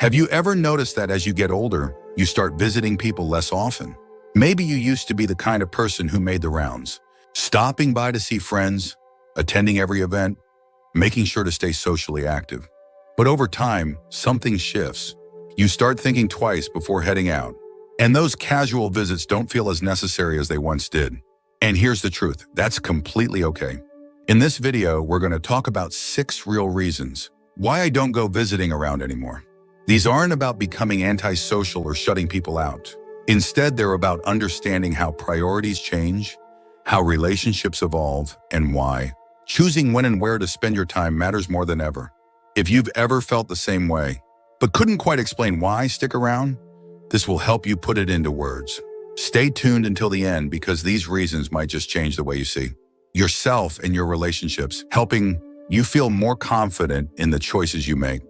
Have you ever noticed that as you get older, you start visiting people less often? Maybe you used to be the kind of person who made the rounds, stopping by to see friends, attending every event, making sure to stay socially active. But over time, something shifts. You start thinking twice before heading out. And those casual visits don't feel as necessary as they once did. And here's the truth, that's completely okay. In this video, we're going to talk about 6 real reasons why I don't go visiting around anymore. These aren't about becoming antisocial or shutting people out. Instead, they're about understanding how priorities change, how relationships evolve, and why choosing when and where to spend your time matters more than ever. If you've ever felt the same way, but couldn't quite explain why, stick around. This will help you put it into words. Stay tuned until the end because these reasons might just change the way you see yourself and your relationships, helping you feel more confident in the choices you make.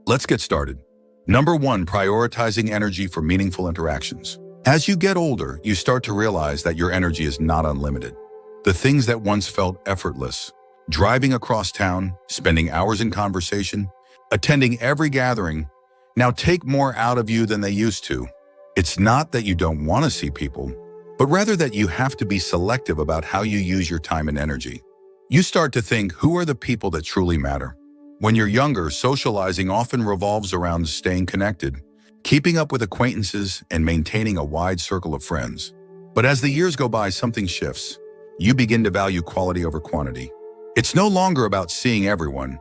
Let's get started. Number 1, prioritizing energy for meaningful interactions. As you get older, you start to realize that your energy is not unlimited. The things that once felt effortless, driving across town, spending hours in conversation, attending every gathering, now take more out of you than they used to. It's not that you don't want to see people, but rather that you have to be selective about how you use your time and energy. You start to think, who are the people that truly matter? When you're younger, socializing often revolves around staying connected, keeping up with acquaintances, and maintaining a wide circle of friends. But as the years go by, something shifts. You begin to value quality over quantity. It's no longer about seeing everyone.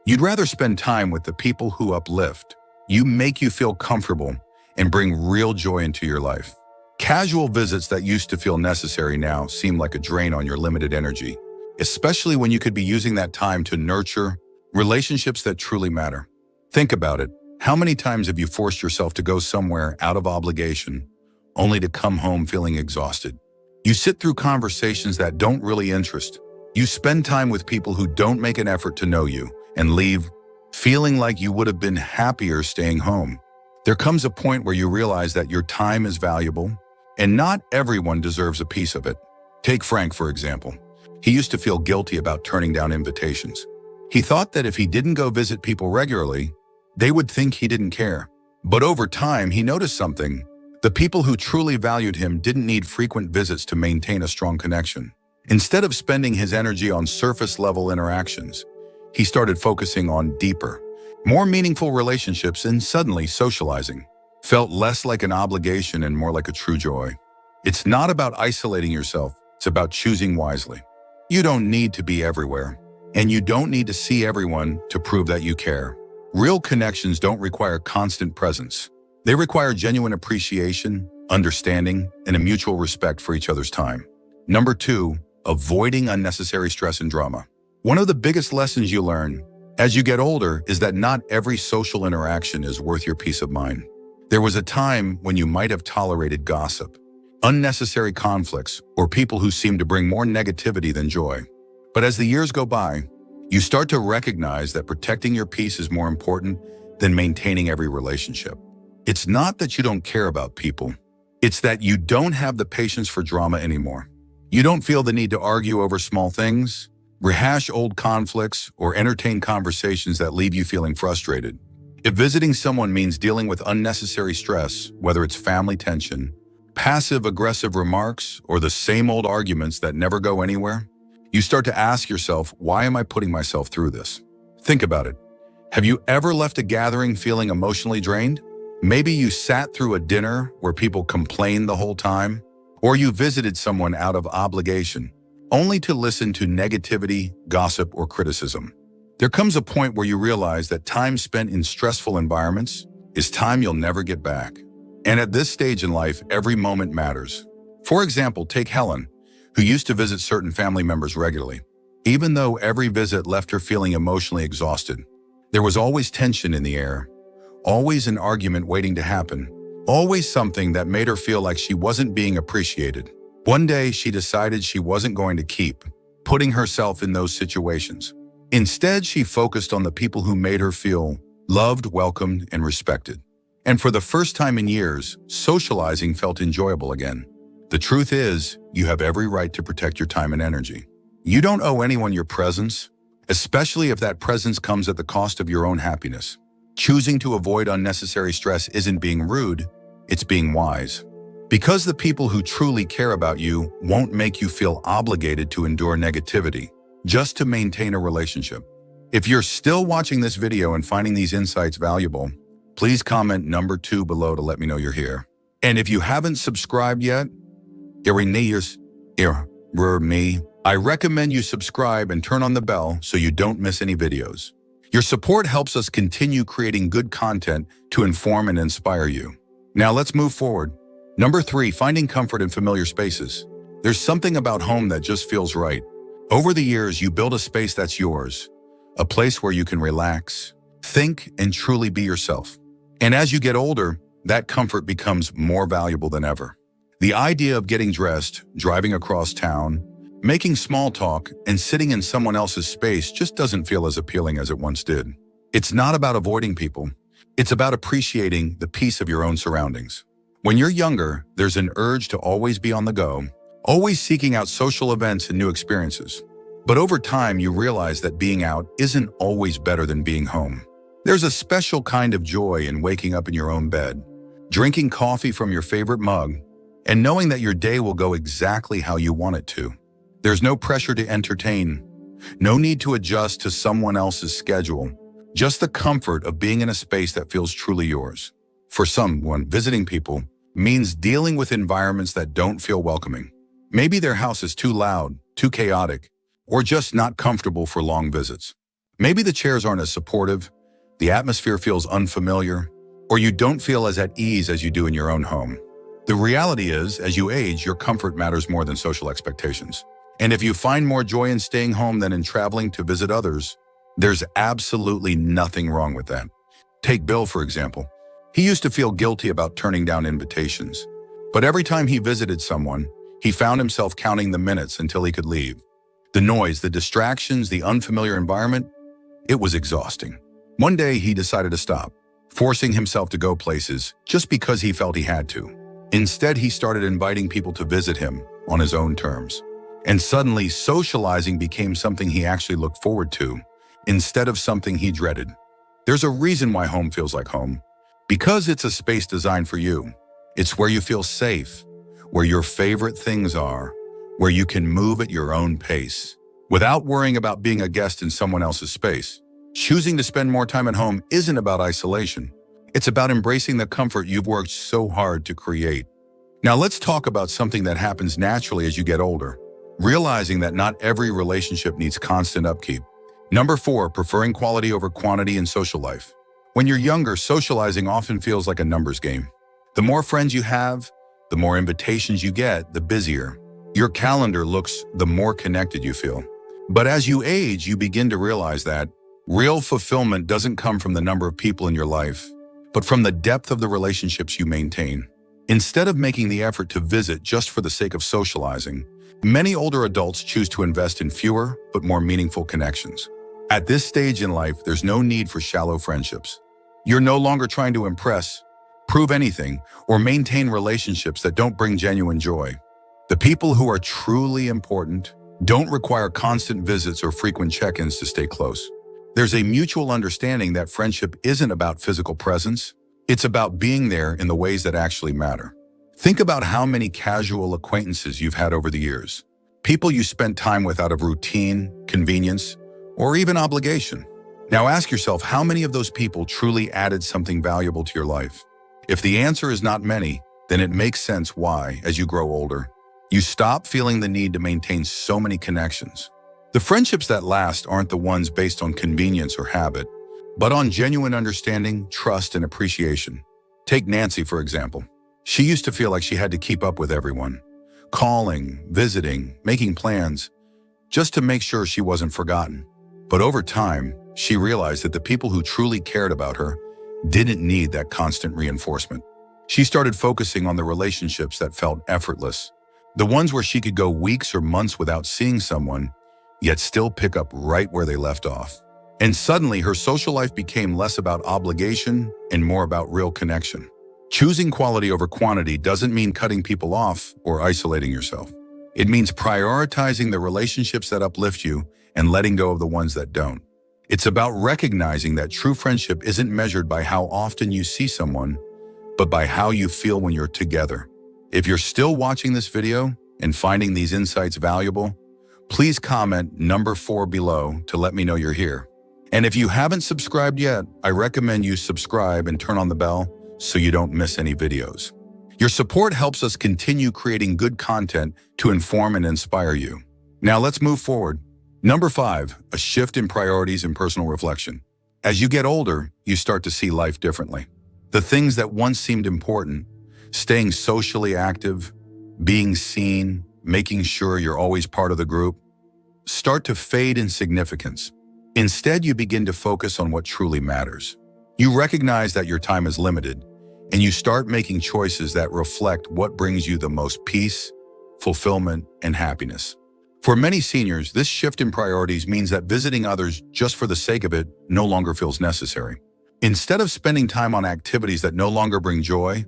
You'd rather spend time with the people who uplift, you make you feel comfortable, and bring real joy into your life. Casual visits that used to feel necessary now seem like a drain on your limited energy, especially when you could be using that time to nurture relationships that truly matter. Think about it. How many times have you forced yourself to go somewhere out of obligation, only to come home feeling exhausted? You sit through conversations that don't really interest. You spend time with people who don't make an effort to know you and leave feeling like you would have been happier staying home. There comes a point where you realize that your time is valuable and not everyone deserves a piece of it. Take Frank, for example. He used to feel guilty about turning down invitations. He thought that if he didn't go visit people regularly, they would think he didn't care. But over time, he noticed something. The people who truly valued him didn't need frequent visits to maintain a strong connection. Instead of spending his energy on surface-level interactions, he started focusing on deeper, more meaningful relationships, and suddenly socializing felt less like an obligation and more like a true joy. It's not about isolating yourself, it's about choosing wisely. You don't need to be everywhere, and you don't need to see everyone to prove that you care. Real connections don't require constant presence. They require genuine appreciation, understanding, and a mutual respect for each other's time. Number 2, avoiding unnecessary stress and drama. One of the biggest lessons you learn as you get older is that not every social interaction is worth your peace of mind. There was a time when you might have tolerated gossip, unnecessary conflicts, or people who seemed to bring more negativity than joy. But as the years go by, you start to recognize that protecting your peace is more important than maintaining every relationship. It's not that you don't care about people. It's that you don't have the patience for drama anymore. You don't feel the need to argue over small things, rehash old conflicts, or entertain conversations that leave you feeling frustrated. If visiting someone means dealing with unnecessary stress, whether it's family tension, passive-aggressive remarks, or the same old arguments that never go anywhere, you start to ask yourself, why am I putting myself through this? Think about it. Have you ever left a gathering feeling emotionally drained? Maybe you sat through a dinner where people complained the whole time, or you visited someone out of obligation, only to listen to negativity, gossip, or criticism. There comes a point where you realize that time spent in stressful environments is time you'll never get back. And at this stage in life, every moment matters. For example, take Helen, who used to visit certain family members regularly. Even though every visit left her feeling emotionally exhausted, there was always tension in the air, always an argument waiting to happen, always something that made her feel like she wasn't being appreciated. One day, she decided she wasn't going to keep putting herself in those situations. Instead, she focused on the people who made her feel loved, welcomed, and respected. And for the first time in years, socializing felt enjoyable again. The truth is, you have every right to protect your time and energy. You don't owe anyone your presence, especially if that presence comes at the cost of your own happiness. Choosing to avoid unnecessary stress isn't being rude, it's being wise. Because the people who truly care about you won't make you feel obligated to endure negativity just to maintain a relationship. If you're still watching this video and finding these insights valuable, please comment number 2 below to let me know you're here. And if you haven't subscribed yet, I recommend you subscribe and turn on the bell so you don't miss any videos. Your support helps us continue creating good content to inform and inspire you. Now let's move forward. Number 3, finding comfort in familiar spaces. There's something about home that just feels right. Over the years, you build a space that's yours, a place where you can relax, think, and truly be yourself. And as you get older, that comfort becomes more valuable than ever. The idea of getting dressed, driving across town, making small talk, and sitting in someone else's space just doesn't feel as appealing as it once did. It's not about avoiding people. It's about appreciating the peace of your own surroundings. When you're younger, there's an urge to always be on the go, always seeking out social events and new experiences. But over time, you realize that being out isn't always better than being home. There's a special kind of joy in waking up in your own bed, drinking coffee from your favorite mug, and knowing that your day will go exactly how you want it to. There's no pressure to entertain, no need to adjust to someone else's schedule, just the comfort of being in a space that feels truly yours. For someone, visiting people means dealing with environments that don't feel welcoming. Maybe their house is too loud, too chaotic, or just not comfortable for long visits. Maybe the chairs aren't as supportive, the atmosphere feels unfamiliar, or you don't feel as at ease as you do in your own home. The reality is, as you age, your comfort matters more than social expectations. And if you find more joy in staying home than in traveling to visit others, there's absolutely nothing wrong with that. Take Bill, for example. He used to feel guilty about turning down invitations. But every time he visited someone, he found himself counting the minutes until he could leave. The noise, the distractions, the unfamiliar environment, it was exhausting. One day he decided to stop, forcing himself to go places just because he felt he had to. Instead, he started inviting people to visit him on his own terms. And suddenly, socializing became something he actually looked forward to, instead of something he dreaded. There's a reason why home feels like home. Because it's a space designed for you. It's where you feel safe, where your favorite things are, where you can move at your own pace, without worrying about being a guest in someone else's space. Choosing to spend more time at home isn't about isolation. It's about embracing the comfort you've worked so hard to create. Now let's talk about something that happens naturally as you get older. Realizing that not every relationship needs constant upkeep. Number 4, preferring quality over quantity in social life. When you're younger, socializing often feels like a numbers game. The more friends you have, the more invitations you get, the busier your calendar looks, the more connected you feel. But as you age, you begin to realize that real fulfillment doesn't come from the number of people in your life, but from the depth of the relationships you maintain. Instead of making the effort to visit just for the sake of socializing, many older adults choose to invest in fewer but more meaningful connections. At this stage in life, there's no need for shallow friendships. You're no longer trying to impress, prove anything, or maintain relationships that don't bring genuine joy. The people who are truly important don't require constant visits or frequent check-ins to stay close. There's a mutual understanding that friendship isn't about physical presence. It's about being there in the ways that actually matter. Think about how many casual acquaintances you've had over the years. People you spent time with out of routine, convenience, or even obligation. Now ask yourself, how many of those people truly added something valuable to your life? If the answer is not many, then it makes sense why, as you grow older, you stop feeling the need to maintain so many connections. The friendships that last aren't the ones based on convenience or habit, but on genuine understanding, trust, and appreciation. Take Nancy, for example. She used to feel like she had to keep up with everyone, calling, visiting, making plans, just to make sure she wasn't forgotten. But over time, she realized that the people who truly cared about her didn't need that constant reinforcement. She started focusing on the relationships that felt effortless, the ones where she could go weeks or months without seeing someone, yet still pick up right where they left off. And suddenly, her social life became less about obligation and more about real connection. Choosing quality over quantity doesn't mean cutting people off or isolating yourself. It means prioritizing the relationships that uplift you and letting go of the ones that don't. It's about recognizing that true friendship isn't measured by how often you see someone, but by how you feel when you're together. If you're still watching this video and finding these insights valuable, please comment number 4 below to let me know you're here. And if you haven't subscribed yet, I recommend you subscribe and turn on the bell so you don't miss any videos. Your support helps us continue creating good content to inform and inspire you. Now let's move forward. Number 5, a shift in priorities and personal reflection. As you get older, you start to see life differently. The things that once seemed important, staying socially active, being seen, making sure you're always part of the group, start to fade in significance. Instead, you begin to focus on what truly matters. You recognize that your time is limited, and you start making choices that reflect what brings you the most peace, fulfillment, and happiness. For many seniors, this shift in priorities means that visiting others just for the sake of it no longer feels necessary. Instead of spending time on activities that no longer bring joy,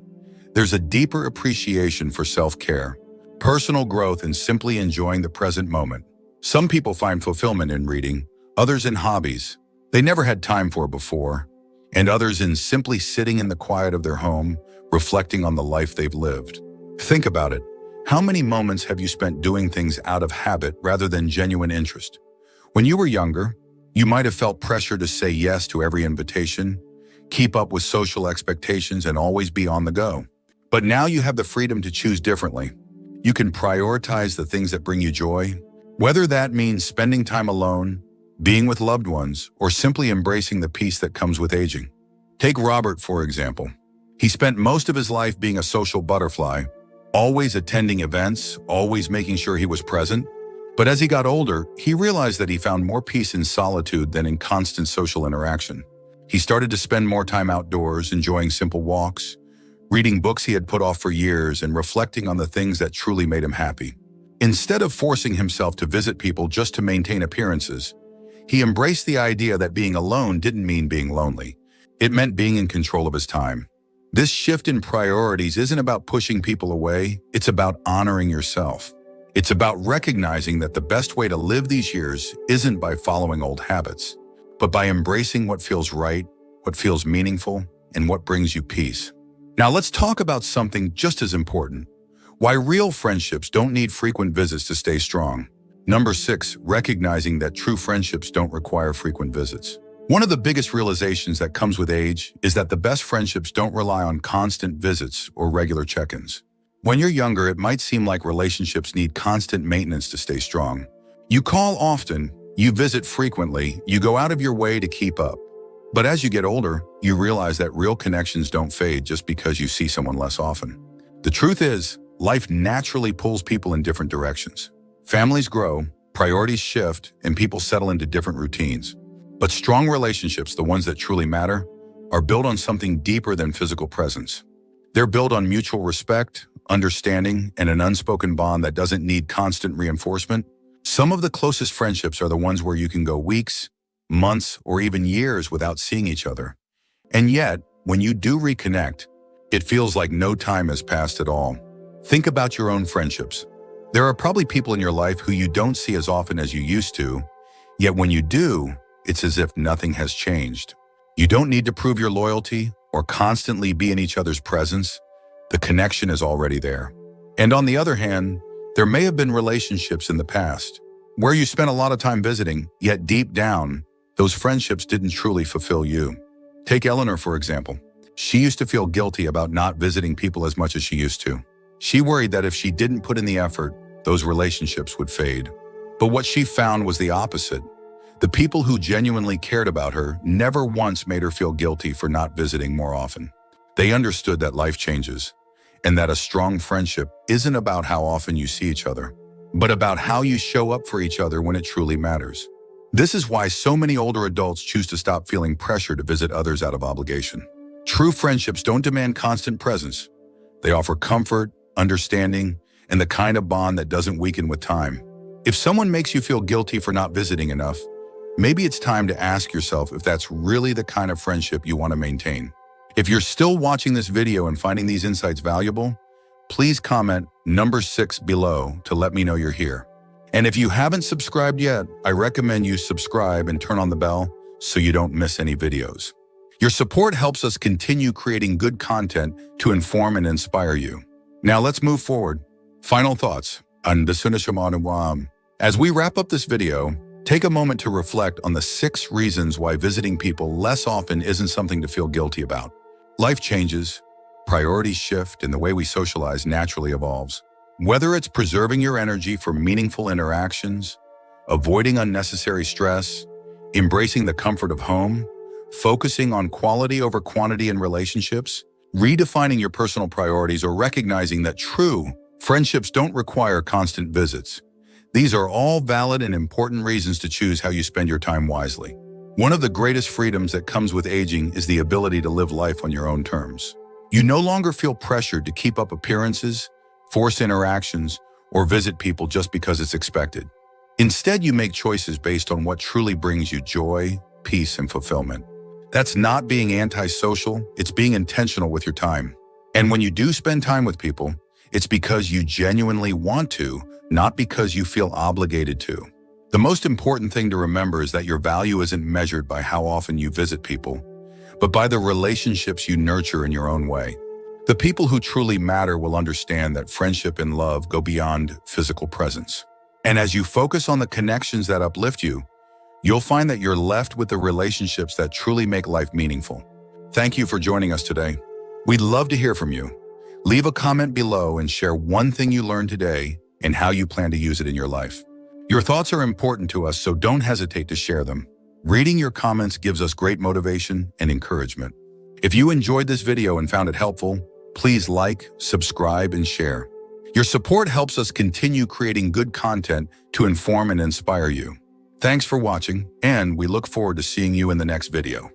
there's a deeper appreciation for self-care, personal growth, and simply enjoying the present moment. Some people find fulfillment in reading, others in hobbies they never had time for before, and others in simply sitting in the quiet of their home, reflecting on the life they've lived. Think about it. How many moments have you spent doing things out of habit rather than genuine interest? When you were younger, you might have felt pressure to say yes to every invitation, keep up with social expectations, and always be on the go. But now you have the freedom to choose differently. You can prioritize the things that bring you joy, whether that means spending time alone, being with loved ones, or simply embracing the peace that comes with aging. Take Robert, for example. He spent most of his life being a social butterfly, always attending events, always making sure he was present. But as he got older, he realized that he found more peace in solitude than in constant social interaction. He started to spend more time outdoors, enjoying simple walks, reading books he had put off for years, and reflecting on the things that truly made him happy. Instead of forcing himself to visit people just to maintain appearances, he embraced the idea that being alone didn't mean being lonely. It meant being in control of his time. This shift in priorities isn't about pushing people away, it's about honoring yourself. It's about recognizing that the best way to live these years isn't by following old habits, but by embracing what feels right, what feels meaningful, and what brings you peace. Now let's talk about something just as important: why real friendships don't need frequent visits to stay strong. Number 6, recognizing that true friendships don't require frequent visits. One of the biggest realizations that comes with age is that the best friendships don't rely on constant visits or regular check-ins. When you're younger, it might seem like relationships need constant maintenance to stay strong. You call often, you visit frequently, you go out of your way to keep up. But as you get older, you realize that real connections don't fade just because you see someone less often. The truth is, life naturally pulls people in different directions. Families grow, priorities shift, and people settle into different routines. But strong relationships, the ones that truly matter, are built on something deeper than physical presence. They're built on mutual respect, understanding, and an unspoken bond that doesn't need constant reinforcement. Some of the closest friendships are the ones where you can go weeks, months, or even years without seeing each other. And yet, when you do reconnect, it feels like no time has passed at all. Think about your own friendships. There are probably people in your life who you don't see as often as you used to, yet when you do, it's as if nothing has changed. You don't need to prove your loyalty or constantly be in each other's presence. The connection is already there. And on the other hand, there may have been relationships in the past where you spent a lot of time visiting, yet deep down, those friendships didn't truly fulfill you. Take Eleanor, for example. She used to feel guilty about not visiting people as much as she used to. She worried that if she didn't put in the effort, those relationships would fade. But what she found was the opposite. The people who genuinely cared about her never once made her feel guilty for not visiting more often. They understood that life changes, and that a strong friendship isn't about how often you see each other, but about how you show up for each other when it truly matters. This is why so many older adults choose to stop feeling pressure to visit others out of obligation. True friendships don't demand constant presence. They offer comfort, understanding, and the kind of bond that doesn't weaken with time. If someone makes you feel guilty for not visiting enough, maybe it's time to ask yourself if that's really the kind of friendship you want to maintain. If you're still watching this video and finding these insights valuable, please comment number 6 below to let me know you're here. And if you haven't subscribed yet, I recommend you subscribe and turn on the bell so you don't miss any videos. Your support helps us continue creating good content to inform and inspire you. Now let's move forward. Final thoughts. As we wrap up this video, take a moment to reflect on the 6 reasons why visiting people less often isn't something to feel guilty about. Life changes, priorities shift, and the way we socialize naturally evolves. Whether it's preserving your energy for meaningful interactions, avoiding unnecessary stress, embracing the comfort of home, focusing on quality over quantity in relationships, redefining your personal priorities, or recognizing that true friendships don't require constant visits. These are all valid and important reasons to choose how you spend your time wisely. One of the greatest freedoms that comes with aging is the ability to live life on your own terms. You no longer feel pressured to keep up appearances, force interactions, or visit people just because it's expected. Instead, you make choices based on what truly brings you joy, peace, and fulfillment. That's not being antisocial, it's being intentional with your time. And when you do spend time with people, it's because you genuinely want to, not because you feel obligated to. The most important thing to remember is that your value isn't measured by how often you visit people, but by the relationships you nurture in your own way. The people who truly matter will understand that friendship and love go beyond physical presence. And as you focus on the connections that uplift you, you'll find that you're left with the relationships that truly make life meaningful. Thank you for joining us today. We'd love to hear from you. Leave a comment below and share one thing you learned today and how you plan to use it in your life. Your thoughts are important to us, so don't hesitate to share them. Reading your comments gives us great motivation and encouragement. If you enjoyed this video and found it helpful, please like, subscribe, and share. Your support helps us continue creating good content to inform and inspire you. Thanks for watching, and we look forward to seeing you in the next video.